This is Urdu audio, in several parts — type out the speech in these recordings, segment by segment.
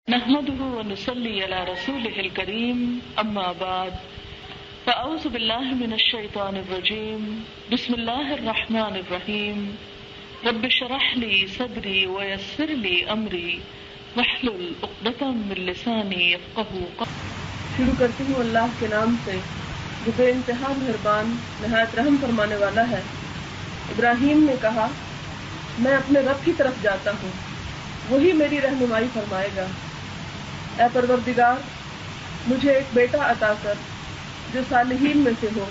نحمده ونصلي على رسوله الكريم أما بعد فأعوذ بالله من الشيطان الرجيم بسم الله الرحمن الرحيم رب اشرح لي صدري ويسر لي أمري واحلل عقدة من لساني يفقهوا قولي۔ شروع کرتی ہوں اللہ کے نام سے جو بے انتہا مہربان نہایت رحم فرمانے والا ہے۔ ابراہیم نے کہا میں اپنے رب کی طرف جاتا ہوں، وہی میری رہنمائی فرمائے گا۔ اے پروردگار، مجھے ایک بیٹا عطا کر جو صالحین میں سے ہو۔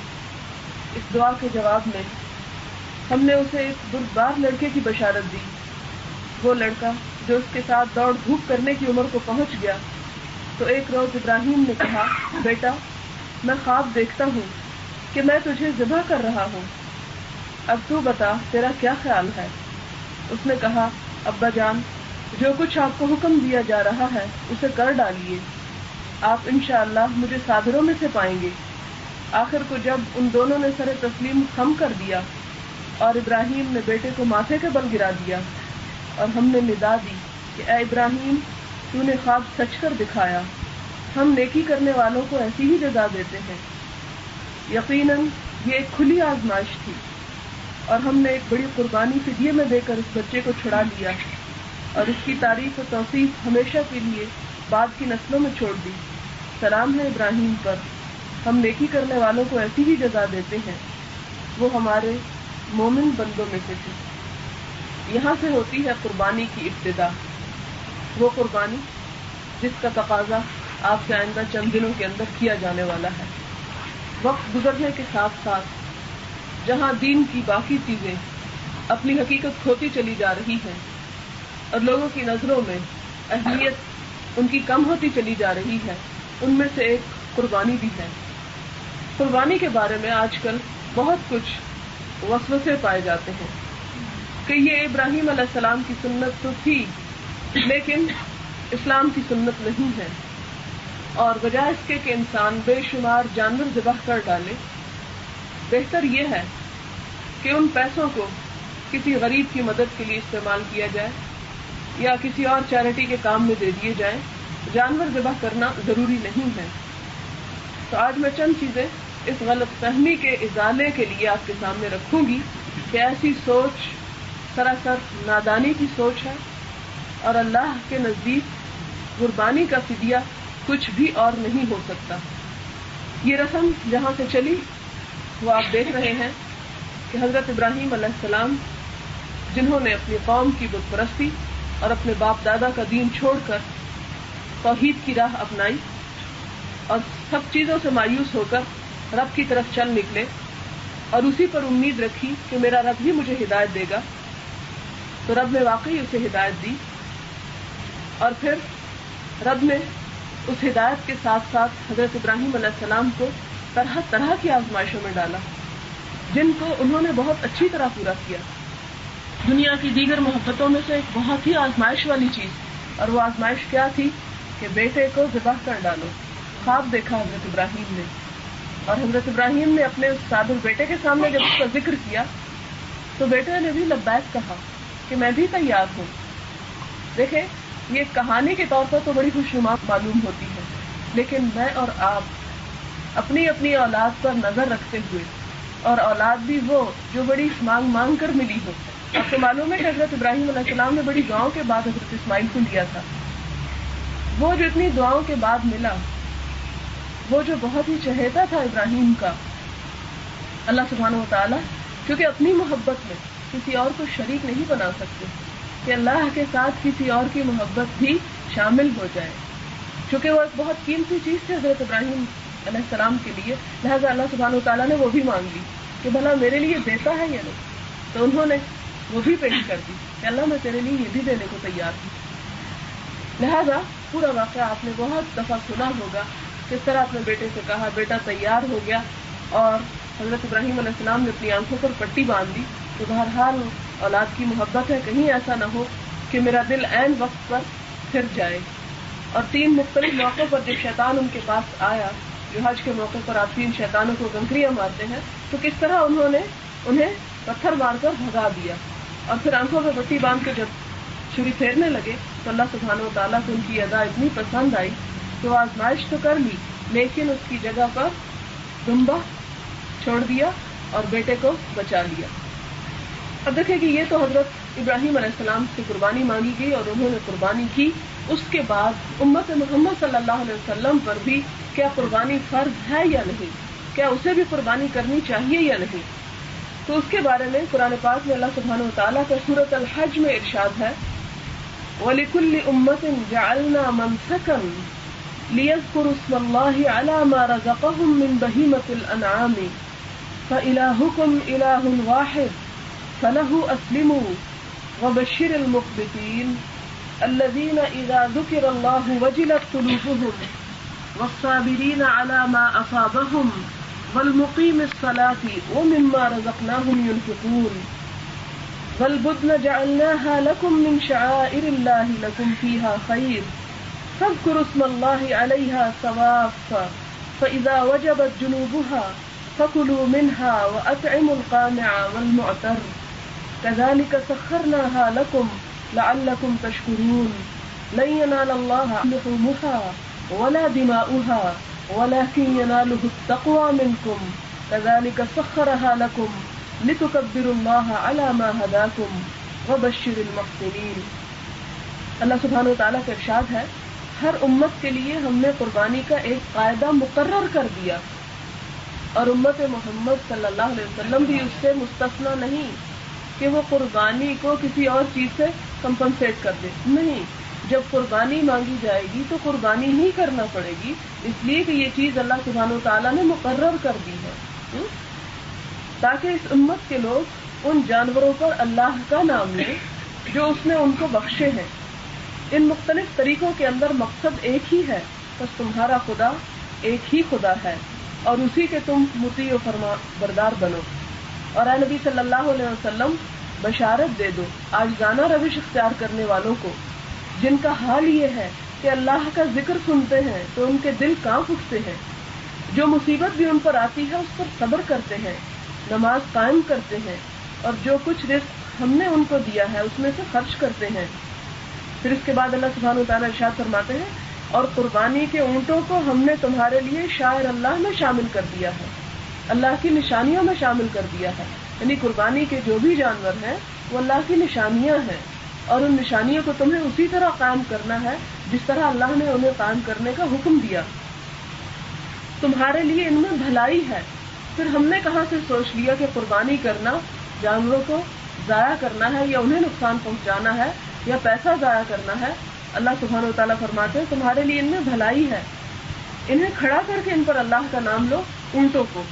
اس دعا کے جواب میں ہم نے اسے ایک بردبار لڑکے کی بشارت دی۔ وہ لڑکا جو اس کے ساتھ دوڑ دھوپ کرنے کی عمر کو پہنچ گیا تو ایک روز ابراہیم نے کہا بیٹا، میں خواب دیکھتا ہوں کہ میں تجھے ذبح کر رہا ہوں، اب تو بتا تیرا کیا خیال ہے؟ اس نے کہا ابا جان، جو کچھ آپ کو حکم دیا جا رہا ہے اسے کر ڈالیے، آپ انشاءاللہ مجھے صابروں میں سے پائیں گے۔ آخر کو جب ان دونوں نے سر تسلیم خم کر دیا اور ابراہیم نے بیٹے کو ماتھے کے بل گرا دیا اور ہم نے ندا دی کہ اے ابراہیم، تو نے خواب سچ کر دکھایا، ہم نیکی کرنے والوں کو ایسی ہی جزا دیتے ہیں۔ یقیناً یہ ایک کھلی آزمائش تھی اور ہم نے ایک بڑی قربانی فدیے میں دے کر اس بچے کو چھڑا لیا اور اس کی تعریف و توصیف ہمیشہ کے لیے بعد کی نسلوں میں چھوڑ دی۔ سلام ہے ابراہیم پر، ہم نیکی کرنے والوں کو ایسی ہی جزا دیتے ہیں، وہ ہمارے مومن بندوں میں سے تھے۔ یہاں سے ہوتی ہے قربانی کی ابتدا، وہ قربانی جس کا تقاضا آپ سے آئندہ چند دنوں کے اندر کیا جانے والا ہے۔ وقت گزرنے کے ساتھ ساتھ جہاں دین کی باقی چیزیں اپنی حقیقت کھوتی چلی جا رہی ہیں اور لوگوں کی نظروں میں اہمیت ان کی کم ہوتی چلی جا رہی ہے، ان میں سے ایک قربانی بھی ہے۔ قربانی کے بارے میں آج کل بہت کچھ وسوسے پائے جاتے ہیں کہ یہ ابراہیم علیہ السلام کی سنت تو تھی لیکن اسلام کی سنت نہیں ہے، اور بجائے اس کے کہ انسان بے شمار جانور ذبح کر ڈالے، بہتر یہ ہے کہ ان پیسوں کو کسی غریب کی مدد کے لیے استعمال کیا جائے یا کسی اور چیریٹی کے کام میں دے دیے جائیں۔ جانور ذبح کرنا ضروری نہیں ہے۔ تو آج میں چند چیزیں اس غلط فہمی کے ازالے کے لیے آپ کے سامنے رکھوں گی کہ ایسی سوچ سراسر نادانی کی سوچ ہے اور اللہ کے نزدیک قربانی کا فدیہ کچھ بھی اور نہیں ہو سکتا۔ یہ رسم جہاں سے چلی وہ آپ دیکھ رہے ہیں کہ حضرت ابراہیم علیہ السلام جنہوں نے اپنی قوم کی بت پرستی اور اپنے باپ دادا کا دین چھوڑ کر توحید کی راہ اپنائی اور سب چیزوں سے مایوس ہو کر رب کی طرف چل نکلے اور اسی پر امید رکھی کہ میرا رب ہی مجھے ہدایت دے گا، تو رب نے واقعی اسے ہدایت دی اور پھر رب نے اس ہدایت کے ساتھ ساتھ حضرت ابراہیم علیہ السلام کو طرح طرح کی آزمائشوں میں ڈالا جن کو انہوں نے بہت اچھی طرح پورا کیا۔ دنیا کی دیگر محبتوں میں سے ایک بہت ہی آزمائش والی چیز، اور وہ آزمائش کیا تھی کہ بیٹے کو ذبح کر ڈالو۔ خواب دیکھا حضرت ابراہیم نے اور حضرت ابراہیم نے اپنے اس صابر بیٹے کے سامنے جب اس کا ذکر کیا تو بیٹے نے بھی لبیک کہا کہ میں بھی تیار ہوں۔ دیکھیں، یہ کہانی کے طور پر تو بڑی خوشنما معلوم ہوتی ہے، لیکن میں اور آپ اپنی اپنی اولاد پر نظر رکھتے ہوئے، اور اولاد بھی وہ جو بڑی مانگ مانگ کر ملی ہو۔ آپ کو معلوم ہے کہ حضرت ابراہیم علیہ السلام نے بڑی دعاؤں کے بعد حضرت اسماعیل کو لیا تھا۔ وہ جو اتنی دعاؤں کے بعد ملا، وہ جو بہت ہی چہیتا تھا ابراہیم کا، اللہ سبحانہ و تعالیٰ کیونکہ اپنی محبت میں کسی اور کو شریک نہیں بنا سکتے کہ اللہ کے ساتھ کسی اور کی محبت بھی شامل ہو جائے، چونکہ وہ ایک بہت قیمتی چیز تھی حضرت ابراہیم علیہ السلام کے لیے، لہذا اللہ سبحانہ و تعالیٰ نے وہ بھی مانگ لی کہ بھلا میرے لیے دیتا ہے یا نہیں، تو انہوں نے وہ بھی پیش کر دی کہ اللہ میں تیرے لیے یہ بھی دینے کو تیار ہوں۔ لہذا پورا واقعہ آپ نے بہت دفعہ سنا ہوگا، کس طرح اپنے بیٹے سے کہا، بیٹا تیار ہو گیا اور حضرت ابراہیم علیہ السلام نے اپنی آنکھوں پر پٹی باندھ دی کہ بہرحال اولاد کی محبت ہے، کہیں ایسا نہ ہو کہ میرا دل عین وقت پر پھر جائے۔ اور 3 مختلف موقعوں پر جب شیطان ان کے پاس آیا، جو حج کے موقع پر آپ 3 شیطانوں کو کنکریاں مارتے ہیں، تو کس طرح انہوں نے انہیں پتھر مار کر بھگا دیا، اور پھر آنکھوں پہ پٹی باندھ کے جب چھری پھیرنے لگے تو اللہ سبحانہ و تعالیٰ کو ان کی ادا اتنی پسند آئی کہ وہ آزمائش تو کر لی، لیکن اس کی جگہ پر دمبا چھوڑ دیا اور بیٹے کو بچا لیا۔ اب دیکھیں کہ یہ تو حضرت ابراہیم علیہ السلام سے قربانی مانگی گئی اور انہوں نے قربانی کی۔ اس کے بعد امت محمد صلی اللہ علیہ وسلم پر بھی کیا قربانی فرض ہے یا نہیں، کیا اسے بھی قربانی کرنی چاہیے یا نہیں؟ تو اس کے بارے میں قرآن پاک میں اللہ سبحانہ وتعالیٰ کا سورۃ الحج میں ارشاد ہے، وَلِكُلِّ أُمَّةٍ جَعَلْنَا مَنْسَكًا لِيَذْكُرُوا اسْمَ اللَّهِ عَلَى مَا رَزَقَهُم مِّن بَهِيمَةِ الْأَنْعَامِ فَإِلَٰهُكُمْ إِلَٰهٌ وَاحِدٌ فَلَهُ أَسْلِمُوا وَبَشِّرِ الْمُخْبِتِينَ الَّذِينَ إِذَا ذُكِرَ اللَّهُ وَجِلَتْ قُلُوبُهُمْ وَالصَّابِرِينَ عَلَى مَا أَصَابَهُمْ وَالْمُقِيمِ الصَّلَاةِ وَمِمَّا رَزَقْنَاهُمْ يُنْفِقُونَ وَالْبُدْنَ جَعَلْنَاهَا لَكُم مِّن شَعَائِرِ اللَّهِ لَكُمْ فِيهَا خَيْرٌ فَاذْكُرُوا اسْمَ اللَّهِ عَلَيْهَا صَوَافَّ فَإِذَا وَجَبَتْ جُنُوبُهَا فَكُلُوا مِنْهَا وَأَطْعِمُوا الْقَانِعَ وَالْمُعْتَرَّ كَذَلِكَ سَخَّرْنَاهَا لَكُمْ لَعَلَّكُمْ تَشْكُرُونَ لَن يَنَالَ اللَّهَ لُحُومُهَا وَلَا دِمَاؤُهَا وَلَكِن يَنَالُهُ التَّقْوَى مِنكُمْ كَذَلِكَ سَخَّرَهَا لَكُمْ لِتُكَبِّرُوا اللَّهَ عَلَى مَا هَدَاكُمْ وَبَشِّرِ الْمُحْسِنِينَ۔ اللہ سبحانہ وتعالیٰ کا ارشاد ہے، ہر امت کے لیے ہم نے قربانی کا ایک قاعدہ مقرر کر دیا اور امت محمد صلی اللہ علیہ وسلم بھی اس سے مستثنا نہیں کہ وہ قربانی کو کسی اور چیز سے کمپنسیٹ کر دے، نہیں، جب قربانی مانگی جائے گی تو قربانی ہی کرنا پڑے گی، اس لیے کہ یہ چیز اللہ سبحانہ وتعالیٰ نے مقرر کر دی ہے، تاکہ اس امت کے لوگ ان جانوروں پر اللہ کا نام لیں جو اس نے ان کو بخشے ہیں۔ ان مختلف طریقوں کے اندر مقصد ایک ہی ہے، بس تمہارا خدا ایک ہی خدا ہے اور اسی کے تم مطیع و فرما بردار بنو۔ اور اے نبی صلی اللہ علیہ وسلم بشارت دے دو عاجزانہ روش اختیار کرنے والوں کو، جن کا حال یہ ہے کہ اللہ کا ذکر سنتے ہیں تو ان کے دل کانپ اٹھتے ہیں، جو مصیبت بھی ان پر آتی ہے اس پر صبر کرتے ہیں، نماز قائم کرتے ہیں اور جو کچھ رزق ہم نے ان کو دیا ہے اس میں سے خرچ کرتے ہیں۔ پھر اس کے بعد اللہ سبحانہ وتعالیٰ ارشاد فرماتے ہیں، اور قربانی کے اونٹوں کو ہم نے تمہارے لیے شاعر اللہ میں شامل کر دیا ہے، اللہ کی نشانیوں میں شامل کر دیا ہے، یعنی قربانی کے جو بھی جانور ہیں وہ اللہ کی نشانیاں ہیں اور ان نشانیوں کو تمہیں اسی طرح قائم کرنا ہے جس طرح اللہ نے انہیں قائم کرنے کا حکم دیا۔ تمہارے لیے ان میں بھلائی ہے۔ پھر ہم نے کہاں سے سوچ لیا کہ قربانی کرنا جانوروں کو ضائع کرنا ہے یا انہیں نقصان پہنچانا ہے یا پیسہ ضائع کرنا ہے؟ اللہ سبحانہ وتعالیٰ فرماتے ہیں تمہارے لیے ان میں بھلائی ہے، انہیں کھڑا کر کے ان پر اللہ کا نام لو، اونٹوں کو،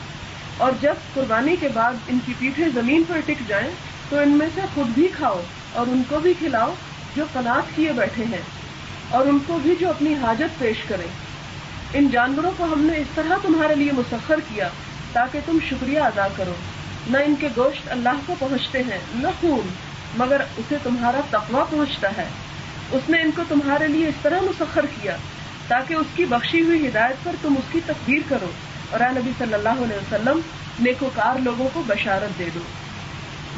اور جب قربانی کے بعد ان کی پیٹھیں زمین پر ٹک جائیں تو ان میں سے خود بھی کھاؤ اور ان کو بھی کھلاؤ جو قناعت کیے بیٹھے ہیں، اور ان کو بھی جو اپنی حاجت پیش کریں۔ ان جانوروں کو ہم نے اس طرح تمہارے لیے مسخر کیا تاکہ تم شکریہ ادا کرو۔ نہ ان کے گوشت اللہ کو پہنچتے ہیں نہ خون، مگر اسے تمہارا تقویٰ پہنچتا ہے۔ اس نے ان کو تمہارے لیے اس طرح مسخر کیا تاکہ اس کی بخشی ہوئی ہدایت پر تم اس کی تکبیر کرو، اور اے نبی صلی اللہ علیہ وسلم نیکوکار لوگوں کو بشارت دے دو۔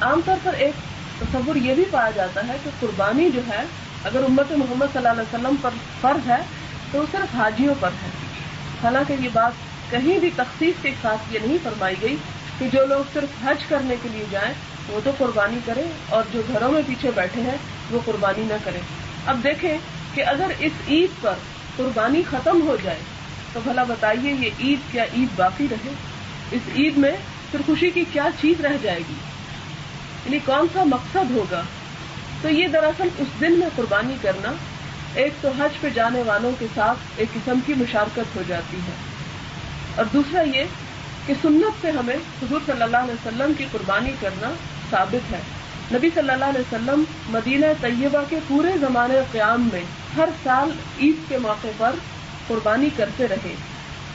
عام طور پر ایک تصور یہ بھی پایا جاتا ہے کہ قربانی جو ہے اگر امت محمد صلی اللہ علیہ وسلم پر فرض ہے تو وہ صرف حاجیوں پر ہے، حالانکہ یہ بات کہیں بھی تخصیص کے ساتھ یہ نہیں فرمائی گئی کہ جو لوگ صرف حج کرنے کے لیے جائیں وہ تو قربانی کریں اور جو گھروں میں پیچھے بیٹھے ہیں وہ قربانی نہ کریں۔ اب دیکھیں کہ اگر اس عید پر قربانی ختم ہو جائے تو بھلا بتائیے یہ عید کیا عید باقی رہے؟ اس عید میں پھر خوشی کی کیا چیز رہ جائے گی؟ یعنی کون سا مقصد ہوگا؟ تو یہ دراصل اس دن میں قربانی کرنا ایک تو حج پہ جانے والوں کے ساتھ ایک قسم کی مشارکت ہو جاتی ہے، اور دوسرا یہ کہ سنت سے ہمیں حضور صلی اللہ علیہ وسلم کی قربانی کرنا ثابت ہے۔ نبی صلی اللہ علیہ وسلم مدینہ طیبہ کے پورے زمانے قیام میں ہر سال عید کے موقع پر قربانی کرتے رہے،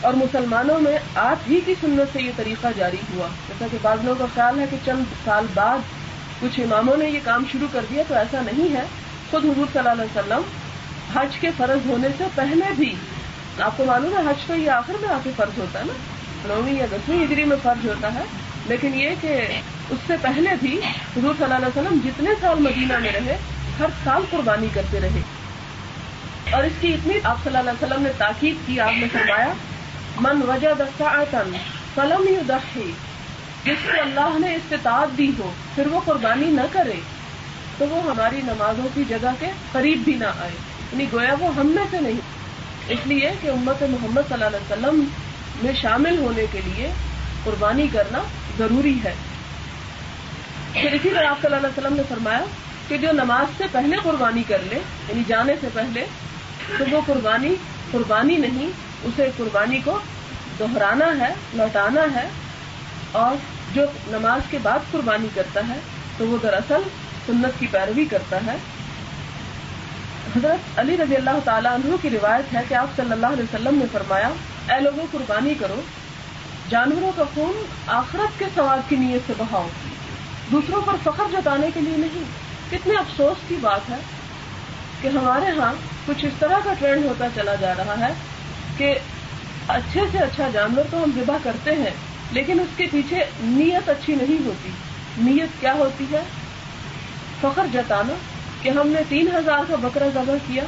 اور مسلمانوں میں آپ ہی کی سنت سے یہ طریقہ جاری ہوا۔ جیسا کہ بعض لوگوں کا خیال ہے کہ چند سال بعد کچھ اماموں نے یہ کام شروع کر دیا، تو ایسا نہیں ہے۔ خود حضور صلی اللہ علیہ وسلم حج کے فرض ہونے سے پہلے بھی، آپ کو معلوم ہے حج تو یہ آخر میں آ کے فرض ہوتا ہے نا، 9ویں یا 10ویں ہجری میں فرض ہوتا ہے، لیکن یہ کہ اس سے پہلے بھی حضور صلی اللہ علیہ وسلم جتنے سال مدینہ میں رہے ہر سال قربانی کرتے رہے. اور اس کی اتنی آپ صلی اللہ علیہ وسلم نے تاکید کی. آپ نے فرمایا من وجد ساعة فلم يضحي، جس کو اللہ نے استطاعت دی ہو پھر وہ قربانی نہ کرے تو وہ ہماری نمازوں کی جگہ کے قریب بھی نہ آئے. یعنی گویا وہ ہم میں سے نہیں. اس لیے کہ امت محمد صلی اللہ علیہ وسلم میں شامل ہونے کے لیے قربانی کرنا ضروری ہے. پھر اسی طرح آپ صلی اللہ علیہ وسلم نے فرمایا کہ جو نماز سے پہلے قربانی کر لے، یعنی جانے سے پہلے، تو وہ قربانی نہیں، اسے قربانی کو دہرانا ہے، لوٹانا ہے. اور جو نماز کے بعد قربانی کرتا ہے تو وہ دراصل سنت کی پیروی کرتا ہے. حضرت علی رضی اللہ تعالیٰ عنہ کی روایت ہے کہ آپ صلی اللہ علیہ وسلم نے فرمایا اے لوگوں قربانی کرو، جانوروں کا خون آخرت کے ثواب کی نیت سے بہاؤ، دوسروں پر فخر جتانے کے لیے نہیں. کتنے افسوس کی بات ہے کہ ہمارے ہاں کچھ اس طرح کا ٹرینڈ ہوتا چلا جا رہا ہے کہ اچھے سے اچھا جانور تو ہم ذبح کرتے ہیں لیکن اس کے پیچھے نیت اچھی نہیں ہوتی. نیت کیا ہوتی ہے؟ فخر جتانا کہ ہم نے 3000 کا بکرا ذبح کیا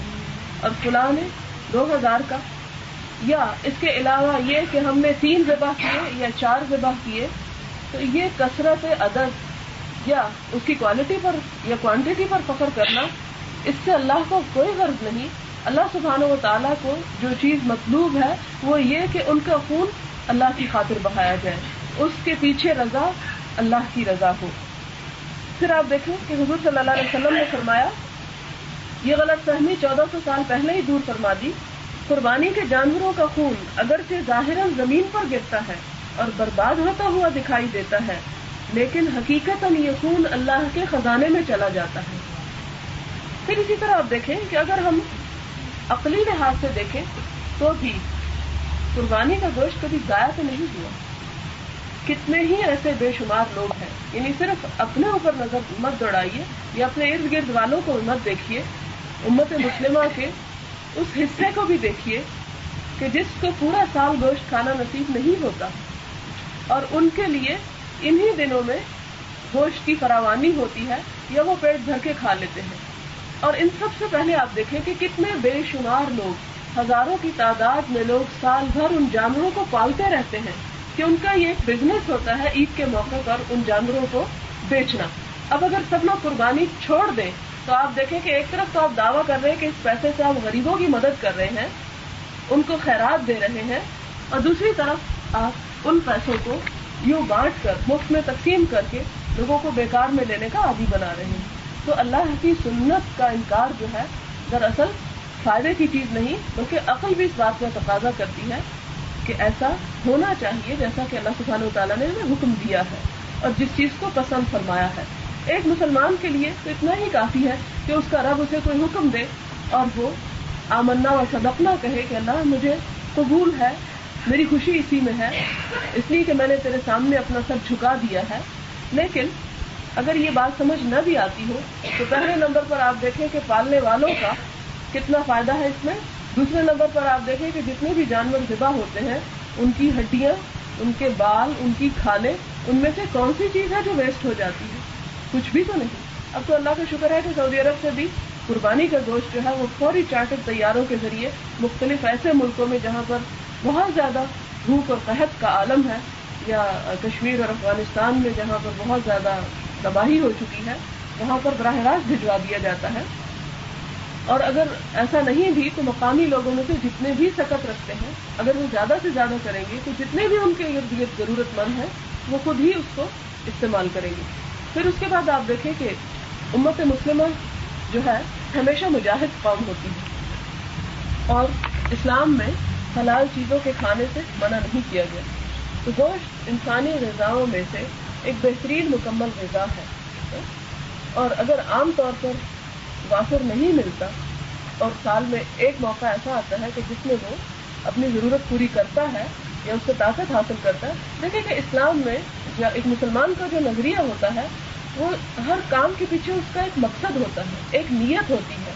اور فلاں نے 2000 کا، یا اس کے علاوہ یہ کہ ہم نے 3 ذبح کیے یا 4 ذبح کیے. تو یہ کثرت عدد یا اس کی کوالٹی پر یا کوانٹٹی پر فخر کرنا، اس سے اللہ کو کوئی غرض نہیں. اللہ سبحانہ و تعالیٰ کو جو چیز مطلوب ہے وہ یہ کہ ان کا خون اللہ کی خاطر بہایا جائے، اس کے پیچھے رضا اللہ کی رضا ہو. پھر آپ دیکھیں کہ حضور صلی اللہ علیہ وسلم نے فرمایا، یہ غلط فہمی 1400 سال پہلے ہی دور فرما دی. قربانی کے جانوروں کا خون اگرچہ ظاہراً زمین پر گرتا ہے اور برباد ہوتا ہوا دکھائی دیتا ہے، لیکن حقیقتاً یہ خون اللہ کے خزانے میں چلا جاتا ہے. پھر اسی طرح آپ دیکھیں کہ اگر ہم عقلی لحاظ سے دیکھیں تو بھی قربانی کا گوشت کبھی ضائع تو نہیں ہوا. کتنے ہی ایسے بے شمار لوگ ہیں. یعنی صرف اپنے اوپر نظر مت دوڑائیے یا اپنے ارد گرد والوں کو مت دیکھیے، امت مسلمہ کے اس حصے کو بھی دیکھیے کہ جس کو پورا سال گوشت کھانا نصیب نہیں ہوتا اور ان کے لیے انہی دنوں میں گوشت کی فراوانی ہوتی ہے یا وہ پیٹ بھر کے کھا لیتے ہیں. اور ان سب سے پہلے آپ دیکھیں کہ کتنے بے شمار لوگ، ہزاروں کی تعداد میں لوگ سال بھر ان جانوروں کو پالتے رہتے ہیں کہ ان کا یہ ایک بزنس ہوتا ہے عید کے موقع پر ان جانوروں کو بیچنا. اب اگر سب لوگ قربانی چھوڑ دیں تو آپ دیکھیں کہ ایک طرف تو آپ دعویٰ کر رہے ہیں کہ اس پیسے سے آپ غریبوں کی مدد کر رہے ہیں، ان کو خیرات دے رہے ہیں، اور دوسری طرف آپ ان پیسوں کو یوں بانٹ کر مفت میں تقسیم کر کے لوگوں کو بیکار میں لینے کا عادی بنا رہے ہیں. تو اللہ کی سنت کا انکار جو ہے دراصل فائدے کی چیز نہیں بلکہ عقل بھی اس بات کا تقاضا کرتی ہے کہ ایسا ہونا چاہیے جیسا کہ اللہ سبحانہ وتعالیٰ نے ہمیں حکم دیا ہے اور جس چیز کو پسند فرمایا ہے. ایک مسلمان کے لیے تو اتنا ہی کافی ہے کہ اس کا رب اسے کوئی حکم دے اور وہ آمنا و صدقنا کہے کہ اللہ مجھے قبول ہے، میری خوشی اسی میں ہے، اس لیے کہ میں نے تیرے سامنے اپنا سر جھکا دیا ہے. لیکن اگر یہ بات سمجھ نہ بھی آتی ہو تو پہلے نمبر پر آپ دیکھیں کہ پالنے والوں کا کتنا فائدہ ہے اس میں. دوسرے نمبر پر آپ دیکھیں کہ جتنے بھی جانور ذبح ہوتے ہیں ان کی ہڈیاں، ان کے بال، ان کی کھالیں، ان میں سے کون سی چیز ہے جو ویسٹ ہو جاتی ہے؟ کچھ بھی تو نہیں. اب تو اللہ کا شکر ہے کہ سعودی عرب سے بھی قربانی کا گوشت جو ہے وہ فوری چارٹر طیاروں کے ذریعے مختلف ایسے ملکوں میں جہاں پر بہت زیادہ بھوک اور قحط کا عالم ہے، یا کشمیر اور افغانستان میں جہاں پر بہت زیادہ تباہی ہو چکی ہے، وہاں پر براہ راست بھجوا دیا جاتا ہے. اور اگر ایسا نہیں بھی تو مقامی لوگوں میں سے جتنے بھی سکت رکھتے ہیں اگر وہ زیادہ سے زیادہ کریں گے تو جتنے بھی ان کے ارد گرد ضرورت مند ہیں وہ خود ہی اس کو استعمال کریں گے. پھر اس کے بعد آپ دیکھیں کہ امت مسلمہ جو ہے ہمیشہ مجاہد قوم ہوتی ہے اور اسلام میں حلال چیزوں کے کھانے سے منع نہیں کیا گیا. تو گوشت انسانی غذاؤں میں سے ایک بہترین مکمل غذا ہے اور اگر عام طور پر وافر نہیں ملتا اور سال میں ایک موقع ایسا آتا ہے کہ جس میں وہ اپنی ضرورت پوری کرتا ہے یا اس سے طاقت حاصل کرتا ہے. دیکھیں کہ اسلام میں ایک مسلمان کا جو نظریہ ہوتا ہے وہ ہر کام کے پیچھے اس کا ایک مقصد ہوتا ہے، ایک نیت ہوتی ہے.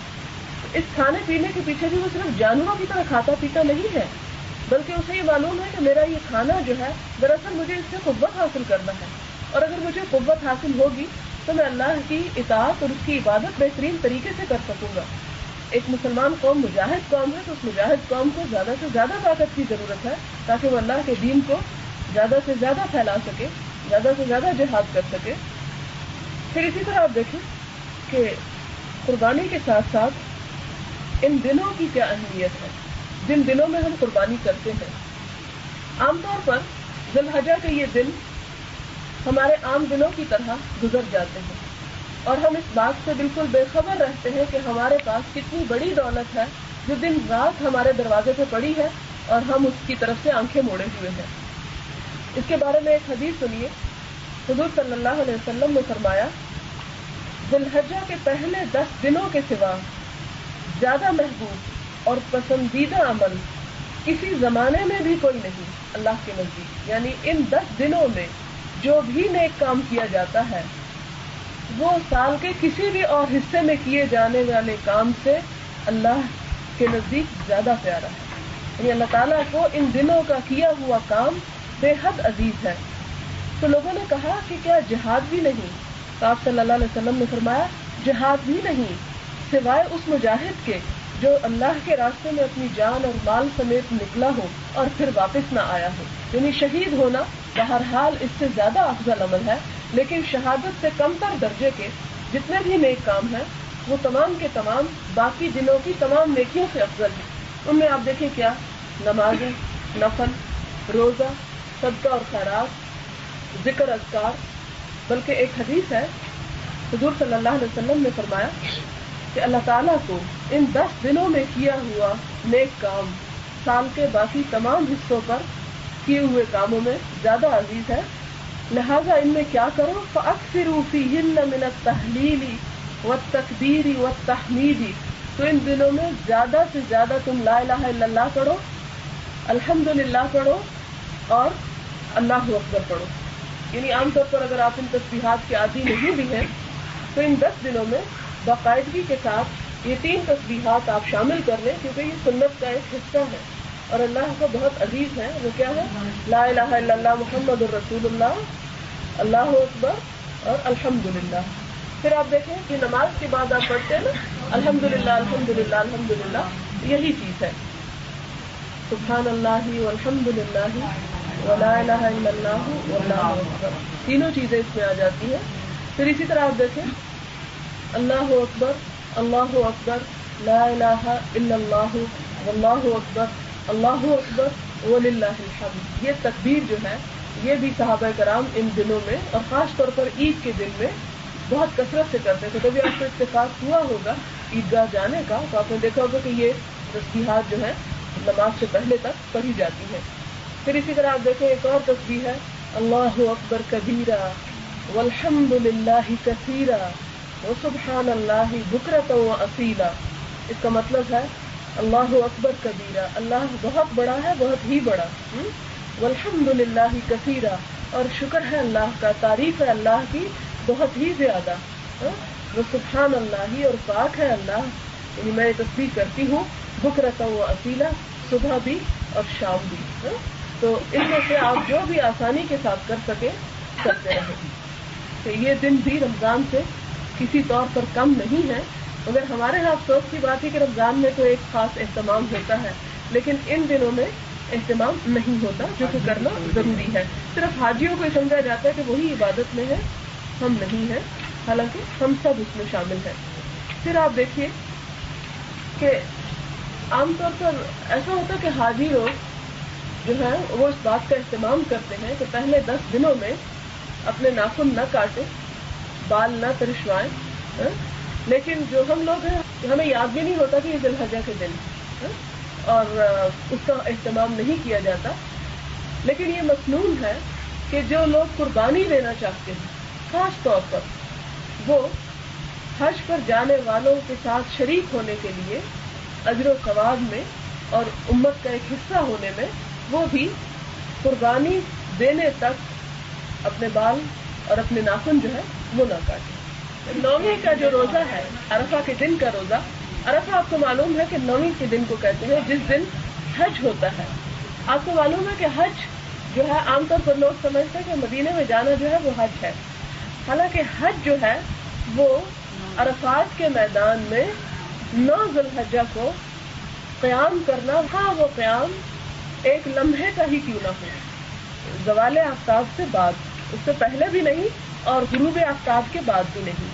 اس کھانے پینے کے پیچھے بھی وہ صرف جانوروں کی طرح کھاتا پیتا نہیں ہے بلکہ اسے یہ معلوم ہے کہ میرا یہ کھانا جو ہے دراصل مجھے اس سے قوت حاصل کرنا ہے اور اگر مجھے قوت حاصل ہوگی تو میں اللہ کی اطاعت اور اس کی عبادت بہترین طریقے سے کر سکوں گا. ایک مسلمان قوم مجاہد قوم ہے تو اس مجاہد قوم کو زیادہ سے زیادہ طاقت کی ضرورت ہے تاکہ وہ اللہ کے دین کو زیادہ سے زیادہ پھیلا سکے, زیادہ سے زیادہ جہاد کر سکے. پھر اسی طرح آپ دیکھیں کہ قربانی کے ساتھ ساتھ ان دنوں کی کیا اہمیت ہے, جن دنوں میں ہم قربانی کرتے ہیں. عام طور پر ذی الحجہ کے یہ دن ہمارے عام دنوں کی طرح گزر جاتے ہیں اور ہم اس بات سے بالکل بے خبر رہتے ہیں کہ ہمارے پاس کتنی بڑی دولت ہے جو دن رات ہمارے دروازے پہ پڑی ہے اور ہم اس کی طرف سے آنکھیں موڑے ہوئے ہیں. اس کے بارے میں ایک حدیث سنیے. حضور صلی اللہ علیہ وسلم نے فرمایا, ذی الحجہ کے پہلے 10 دنوں کے سوا زیادہ محبوب اور پسندیدہ عمل کسی زمانے میں بھی کوئی نہیں اللہ کے نزدیک. یعنی ان 10 دنوں میں جو بھی نیک کام کیا جاتا ہے وہ سال کے کسی بھی اور حصے میں کیے جانے والے کام سے اللہ کے نزدیک زیادہ پیارا ہے. یعنی اللہ تعالیٰ کو ان دنوں کا کیا ہوا کام بے حد عزیز ہے. تو لوگوں نے کہا کہ کیا جہاد بھی نہیں؟ تو آپ صلی اللہ علیہ وسلم نے فرمایا, جہاد بھی نہیں سوائے اس مجاہد کے جو اللہ کے راستے میں اپنی جان اور مال سمیت نکلا ہو اور پھر واپس نہ آیا ہو. یعنی شہید ہونا بہرحال اس سے زیادہ افضل عمل ہے, لیکن شہادت سے کم تر درجے کے جتنے بھی نیک کام ہیں وہ تمام کے تمام باقی دنوں کی تمام نیکیوں سے افضل ہیں. ان میں آپ دیکھیں کیا, نمازیں, نفل, روزہ, صدقہ اور خیرات, ذکر اذکار. بلکہ ایک حدیث ہے, حضور صلی اللہ علیہ وسلم نے فرمایا کہ اللہ تعالیٰ کو ان 10 دنوں میں کیا ہوا نیک کام سال کے باقی تمام حصوں پر کیے ہوئے کاموں میں زیادہ عزیز ہے. لہذا ان میں کیا کرو, فَأَكْثِرُوا فِيهِنَّ مِنَ التَّهْلِيلِ وَالتَّكْبِيرِ وَالتَّحْمِيدِ. تو ان دنوں میں زیادہ سے زیادہ تم لا الہ الا اللہ پڑھو, الحمدللہ پڑھو اور اللہ اکبر پڑھو. یعنی عام طور پر اگر آپ ان تسبیحات کے عادی نہیں بھی ہیں تو ان 10 دنوں میں باقاعدگی کے ساتھ یہ 3 تسبیحات آپ شامل کر لیں, کیونکہ یہ سنت کا ایک حصہ ہے اور اللہ کو بہت عزیز ہے. وہ کیا ہے, لا الہ الا اللہ محمد الرسول اللہ, اللہ اکبر اور الحمدللہ. پھر آپ دیکھیں کہ نماز کے بعد آپ پڑھتے ہیں نا, الحمدللہ الحمدللہ الحمدللہ, یہی چیز ہے. سبحان اللہ والحمدللہ ولا الہ الا اللہ واللہ اکبر, تینوں چیزیں اس میں آ جاتی ہیں. پھر اسی طرح آپ دیکھیں اللہ اکبر لا الہ الا اللہ واللہ اکبر اللہ اکبر وللہ الحمد. یہ تکبیر جو ہے یہ بھی صحابہ کرام ان دنوں میں اور خاص طور پر عید کے دن میں بہت کثرت سے کرتے تھے. کبھی آپ کو اتفاق ہوا ہوگا عیدگاہ جانے کا تو آپ نے دیکھا ہوگا کہ یہ تسبیحات جو ہے نماز سے پہلے تک پڑھی جاتی ہے. پھر اسی طرح آپ دیکھیں ایک اور تسبیح ہے, اللہ اکبر کبیرہ والحمد للہ کثیرہ وسبحان اللہ بکرۃ واصیلا. اس کا مطلب ہے اللہ اکبر کبیرہ, اللہ بہت بڑا ہے, بہت ہی بڑا. والحمد للہ کثیرہ, اور شکر ہے اللہ کا, تعریف ہے اللہ کی بہت ہی زیادہ. وسبحان اللہ, اور پاک ہے اللہ, یعنی میں یہ تسبیح کرتی ہوں بکرۃ واصیلا, صبح بھی اور شام بھی. تو ان میں سے آپ جو بھی آسانی کے ساتھ کر سکیں کرتے رہیں. تو یہ دن بھی رمضان سے کسی طور پر کم نہیں ہے, مگر ہمارے یہاں افسوس کی بات ہے کہ رمضان میں تو ایک خاص اہتمام ہوتا ہے لیکن ان دنوں میں اہتمام نہیں ہوتا, جو کہ کرنا ضروری ہے. صرف حاجیوں کو یہ سمجھا جاتا ہے کہ وہی عبادت میں ہے, ہم نہیں ہیں, حالانکہ ہم سب اس میں شامل ہیں. پھر آپ دیکھیے کہ عام طور پر ایسا ہوتا ہے کہ حاجی لوگ جو ہے وہ اس بات کا اہتمام کرتے ہیں کہ پہلے 10 دنوں میں اپنے ناخن نہ کاٹیں, بال نہ ترشوائیں. لیکن جو ہم لوگ ہیں ہمیں یاد بھی نہیں ہوتا کہ یہ ذی الحجہ کے دن اور اس کا اہتمام نہیں کیا جاتا. لیکن یہ مسنون ہے کہ جو لوگ قربانی دینا چاہتے ہیں خاص طور پر وہ حج پر جانے والوں کے ساتھ شریک ہونے کے لیے اجر و ثواب میں اور امت کا ایک حصہ ہونے میں وہ بھی قربانی دینے تک اپنے بال اور اپنے ناخن جو ہے وہ نہ کاٹیں. 9ویں کا جو روزہ ہے عرفہ کے دن کا روزہ, عرفہ آپ کو معلوم ہے کہ 9ویں کے دن کو کہتے ہیں جس دن حج ہوتا ہے. آپ کو معلوم ہے کہ حج جو ہے عام طور پر لوگ سمجھتے ہیں کہ مدینے میں جانا جو ہے وہ حج ہے. حالانکہ حج جو ہے وہ عرفات کے میدان میں 9 ذی الحجہ کو قیام کرنا، ہاں وہ قیام ایک لمحے کا ہی کیوں نہ ہو، زوال آفتاب سے بعد، اس سے پہلے بھی نہیں اور غروب آفتاب کے بعد بھی نہیں،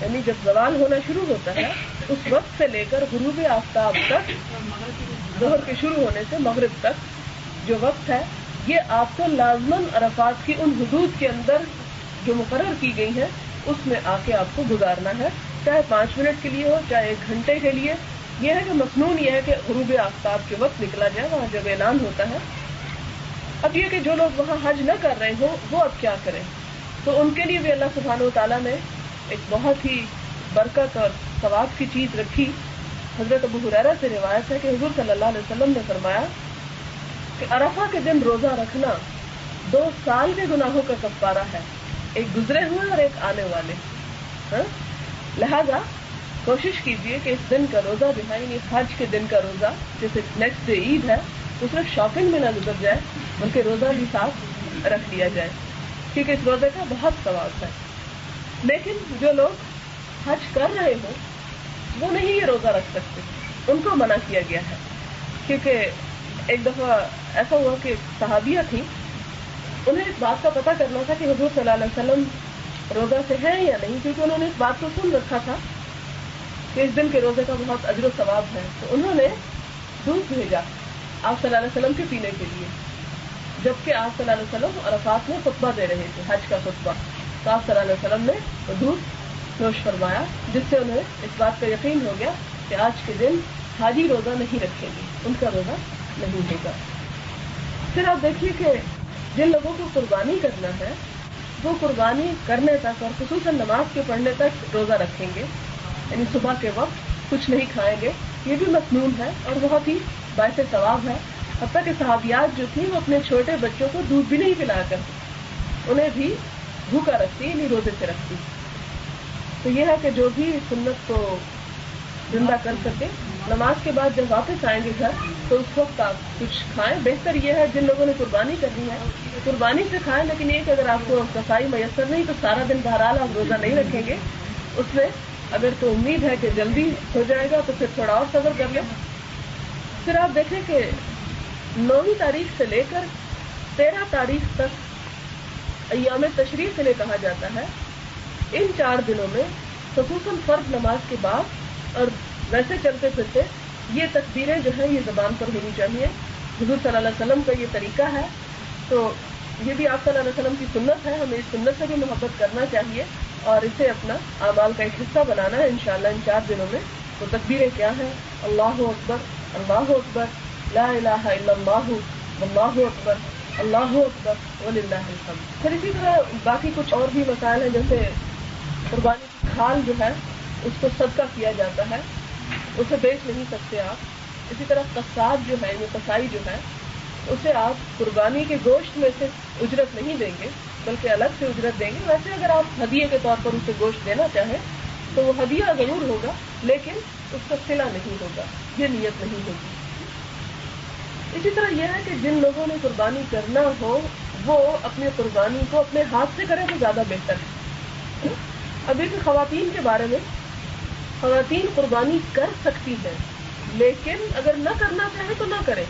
یعنی جب زوال ہونا شروع ہوتا ہے اس وقت سے لے کر غروب آفتاب تک، ظہر کے شروع ہونے سے مغرب تک جو وقت ہے، یہ آپ کو لازماً عرفات کی ان حدود کے اندر جو مقرر کی گئی ہیں اس میں آ کے آپ کو گزارنا ہے، چاہے 5 منٹ کے لیے ہو چاہے 1 گھنٹے کے لیے۔ یہ ہے کہ مسنون یہ ہے کہ غروب آفتاب کے وقت نکلا جائے، وہاں جب اعلان ہوتا ہے۔ اب یہ کہ جو لوگ وہاں حج نہ کر رہے ہوں وہ اب کیا کریں، تو ان کے لیے بھی اللہ سبحانہ و تعالیٰ نے ایک بہت ہی برکت اور ثواب کی چیز رکھی۔ حضرت ابو ہریرہ سے روایت ہے کہ حضور صلی اللہ علیہ وسلم نے فرمایا کہ عرفہ کے دن روزہ رکھنا 2 سال کے گناہوں کا کفارہ ہے، ایک گزرے ہوئے اور ایک آنے والے۔ لہذا کوشش کیجئے کہ اس دن کا روزہ جو ہے، یعنی حج کے دن کا روزہ، جیسے نیکسٹ ڈے عید ہے، تو صرف شاپنگ میں نہ گزر جائے بلکہ روزہ بھی ساتھ رکھ لیا جائے، کیونکہ اس روزے کا بہت ثواب ہے۔ لیکن جو لوگ حج کر رہے ہوں وہ نہیں یہ روزہ رکھ سکتے، ان کو منع کیا گیا ہے، کیونکہ ایک دفعہ ایسا ہوا کہ صحابیہ تھیں، انہیں اس بات کا پتہ کرنا تھا کہ حضور صلی اللہ علیہ وسلم روزہ سے ہیں یا نہیں، کیونکہ انہوں نے اس بات کو سن رکھا تھا کہ اس دن کے روزے کا بہت اجر و ثواب ہے، تو انہوں نے دودھ بھیجا آپ صلی اللہ علیہ وسلم کے پینے کے لیے، جبکہ آپ صلی اللہ علیہ وسلم عرفات میں خطبہ دے رہے تھے، حج کا خطبہ، تو آپ صلی اللہ علیہ وسلم نے وہ دودھ نوش فرمایا، جس سے انہیں اس بات کا یقین ہو گیا کہ آج کے دن حاجی روزہ نہیں رکھیں گے، ان کا روزہ نہیں ہوگا۔ پھر آپ دیکھیے کہ جن لوگوں کو قربانی کرنا ہے وہ قربانی کرنے تک اور خصوصاً نماز کے پڑھنے تک روزہ رکھیں گے، یعنی صبح کے وقت کچھ نہیں کھائیں گے، یہ بھی مسنون ہے اور بہت ہی باعث ثواب ہے۔ حتیٰ کہ صحابیات جو تھیں وہ اپنے چھوٹے بچوں کو دودھ بھی نہیں پلایا کرتی، انہیں بھی بھوکا رکھتی، یعنی روزے سے رکھتی۔ تو یہ ہے کہ جو بھی سنت کو زندہ کر سکے، نماز کے بعد جب واپس آئیں گے گھر تو اس وقت آپ کچھ کھائیں۔ بہتر یہ ہے جن لوگوں نے قربانی کرنی ہے قربانی سے کھائیں، لیکن یہ کہ اگر آپ کو کسائی میسر نہیں تو سارا دن بہرحال آپ روزہ نہیں رکھیں گے، اس میں اگر تو امید ہے کہ جلدی ہو جائے گا تو پھر تھوڑا اور صبر کر لیں۔ پھر آپ دیکھیں کہ 9 تاریخ سے لے کر 13 تاریخ تک ایام تشریق کے لیے کہا جاتا ہے۔ ان 4 دنوں میں خصوصاً فرض نماز کے بعد اور ویسے چلتے پھرتے یہ تکبیریں جو ہیں یہ زبان پر ہونی چاہیے، حضور صلی اللہ علیہ وسلم کا یہ طریقہ ہے، تو یہ بھی آپ صلی اللہ علیہ وسلم کی سنت ہے، ہمیں اس سنت سے بھی محبت کرنا چاہیے اور اسے اپنا اعمال کا ایک حصہ بنانا ہے انشاءاللہ ان 4 دنوں میں۔ تو تکبیریں کیا ہیں؟ اللہ اکبر، اللہ اکبر، لا الہ الا اللہ، واللہ اکبر، اللہ اکبر، وللہ الحمد۔ پھر اسی طرح باقی کچھ اور بھی مسائل ہیں، جیسے قربانی کی کھال جو ہے اس کو صدقہ کیا جاتا ہے، اسے بیچ نہیں سکتے آپ۔ اسی طرح قصاب جو ہے، یہ قصائی جو ہے، اسے آپ قربانی کے گوشت میں سے اجرت نہیں دیں گے بلکہ الگ سے اجرت دیں گے۔ ویسے اگر آپ ہدیے کے طور پر اسے گوشت دینا چاہیں تو وہ ہدیہ ضرور ہوگا لیکن اس کا صلہ نہیں ہوگا، یہ نیت نہیں ہوگی۔ اسی طرح یہ ہے کہ جن لوگوں نے قربانی کرنا ہو وہ اپنی قربانی کو اپنے ہاتھ سے کریں تو زیادہ بہتر ہے۔ ابھی بھی خواتین کے بارے میں، خواتین قربانی کر سکتی ہیں لیکن اگر نہ کرنا چاہے تو نہ کرے۔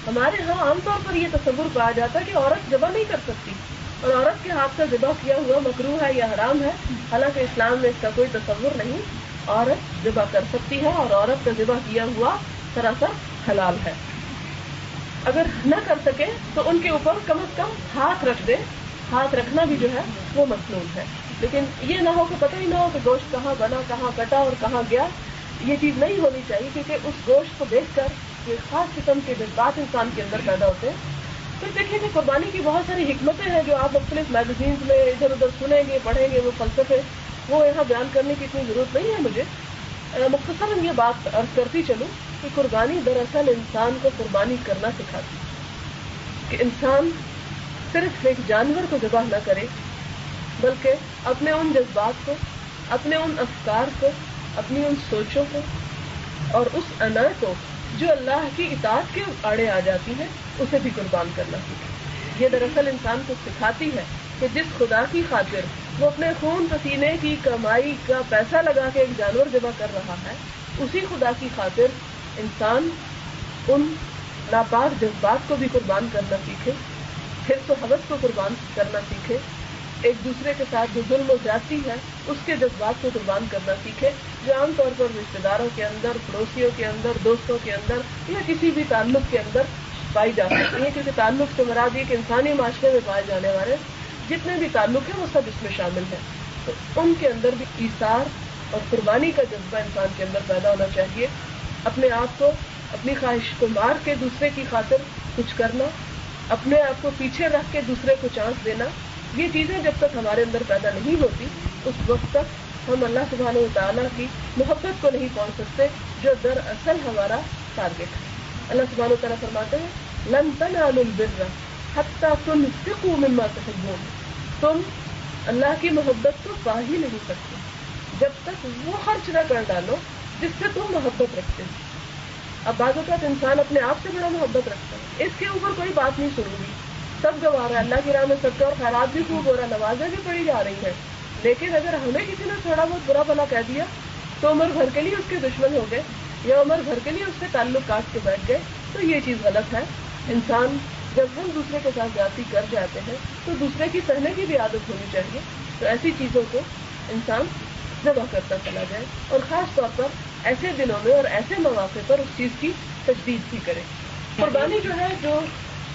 ہمارے ہاں عام طور پر یہ تصور پایا جاتا ہے کہ عورت ذبح نہیں کر سکتی اور عورت کے ہاتھ سے ذبح کیا ہوا مکروہ ہے یا حرام ہے، حالانکہ اسلام میں اس کا کوئی تصور نہیں۔ عورت ذبح کر سکتی ہے اور عورت کا ذبح کیا ہوا سراسر حلال ہے۔ اگر نہ کر سکے تو ان کے اوپر کم از کم ہاتھ رکھ دے، ہاتھ رکھنا بھی جو ہے وہ مسنون ہے، لیکن یہ نہ ہو کہ پتہ ہی نہ ہو کہ گوشت کہاں بنا، کہاں کٹا اور کہاں گیا، یہ چیز نہیں ہونی چاہیے، کیونکہ اس گوشت کو دیکھ کر ایک خاص قسم کے جذبات انسان کے اندر پیدا ہوتے ہیں۔ پھر دیکھیں کہ قربانی کی بہت ساری حکمتیں ہیں جو آپ مختلف میگزینز میں ادھر ادھر سنیں گے، پڑھیں گے، وہ فلسفے، وہ یہاں بیان کرنے کی اتنی ضرورت نہیں ہے مجھے۔ مختصراً یہ بات عرض کرتی چلوں کہ قربانی دراصل انسان کو قربانی کرنا سکھاتی ہے، کہ انسان صرف ایک جانور کو ذبح نہ کرے بلکہ اپنے ان جذبات کو، اپنے ان افکار کو، اپنی ان سوچوں کو اور اس انا کو جو اللہ کی اطاعت کے آڑے آ جاتی ہے اسے بھی قربان کرنا سیکھے۔ یہ دراصل انسان کو سکھاتی ہے کہ جس خدا کی خاطر وہ اپنے خون پسینے کی کمائی کا پیسہ لگا کے ایک جانور ذبح کر رہا ہے، اسی خدا کی خاطر انسان ان ناپاک جذبات کو بھی قربان کرنا سیکھے، حرص و حوث کو قربان کرنا سیکھے، ایک دوسرے کے ساتھ جو ظلم و زیادتی ہے اس کے جذبات کو قربان کرنا سیکھے، جو عام طور پر رشتے داروں کے اندر، پڑوسیوں کے اندر، دوستوں کے اندر یا کسی بھی تعلق کے اندر پائی جا سکتی ہے، کیونکہ تعلق سے مراد یہ کہ انسانی معاشرے میں پائے جانے والے جتنے بھی تعلق ہیں وہ سب اس میں شامل ہیں، تو ان کے اندر بھی ایثار اور قربانی کا جذبہ انسان کے اندر پیدا ہونا چاہیے، اپنے آپ کو، اپنی خواہش کو مار کے دوسرے کی خاطر کچھ کرنا، اپنے آپ کو پیچھے رکھ کے دوسرے کو چانس دینا، یہ چیزیں جب تک ہمارے اندر پیدا نہیں ہوتی اس وقت تک ہم اللہ سبحانہ و تعالیٰ کی محبت کو نہیں پہنچ سکتے، جو دراصل ہمارا ٹارگیٹ ہے۔ اللہ سبحانہ و تعالیٰ فرماتے ہیں لن تنالوا البر حتی تنفقوا مما تحبون، تم اللہ کی محبت تو پا ہی نہیں سکتے جب تک وہ خرچ نہ کر ڈالو جس سے تم محبت رکھتے ہو۔ اب بعض اوقات انسان اپنے آپ سے بڑا محبت رکھتا ہے، اس کے اوپر کوئی بات نہیں سنوں گی، سب گوا رہا ہے، اللہ کی راہ میں صدقہ اور خیرات بھی خوب ہو رہا ہے، نمازیں بھی پڑھی جا رہی ہیں، لیکن اگر ہمیں کسی نے تھوڑا بہت برا بھلا کہہ دیا تو عمر بھر کے لیے اس کے دشمن ہو گئے یا عمر بھر کے لیے اس سے تعلق کاٹ کے بیٹھ گئے، تو یہ چیز غلط ہے۔ انسان جب ہم دوسرے کے ساتھ زیادتی کر جاتے ہیں تو دوسرے کی سہنے کی بھی عادت ہونی چاہیے، تو ایسی چیزوں کو انسان ذبح کرتا چلا جائے، اور خاص طور پر ایسے دنوں میں اور ایسے مواقع پر اس چیز کی تجدید بھی کرے۔ قربانی جو ہے جو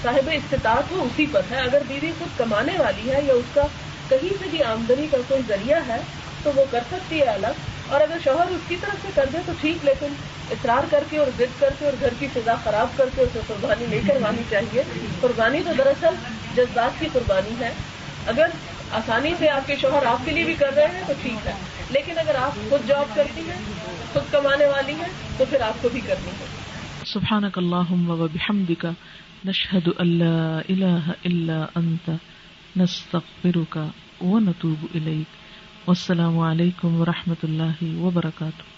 صاحب استطاعت ہو اسی پر ہے، اگر بیوی خود کمانے والی ہے یا اس کا کہیں سے بھی آمدنی کا کوئی ذریعہ ہے تو وہ کر سکتی ہے الگ، اور اگر شوہر اس کی طرف سے کر دے تو ٹھیک، لیکن اصرار کر کے اور ضد کر کے اور گھر کی فضا خراب کر کے اسے قربانی نہیں کروانی چاہیے۔ قربانی تو دراصل جذبات کی قربانی ہے، اگر آسانی سے آپ کے شوہر آپ کے لیے بھی کر رہے ہیں تو ٹھیک ہے، لیکن اگر آپ خود جاب کرتی ہیں، خود کمانے والی ہیں، تو پھر آپ کو بھی کرنی ہے۔ سبحانک اللہم و بحمدک نشہد ان لا الہ الا انت نستغفرک و نتوب الیک۔ والسلام علیکم ورحمۃ اللہ وبرکاتہ۔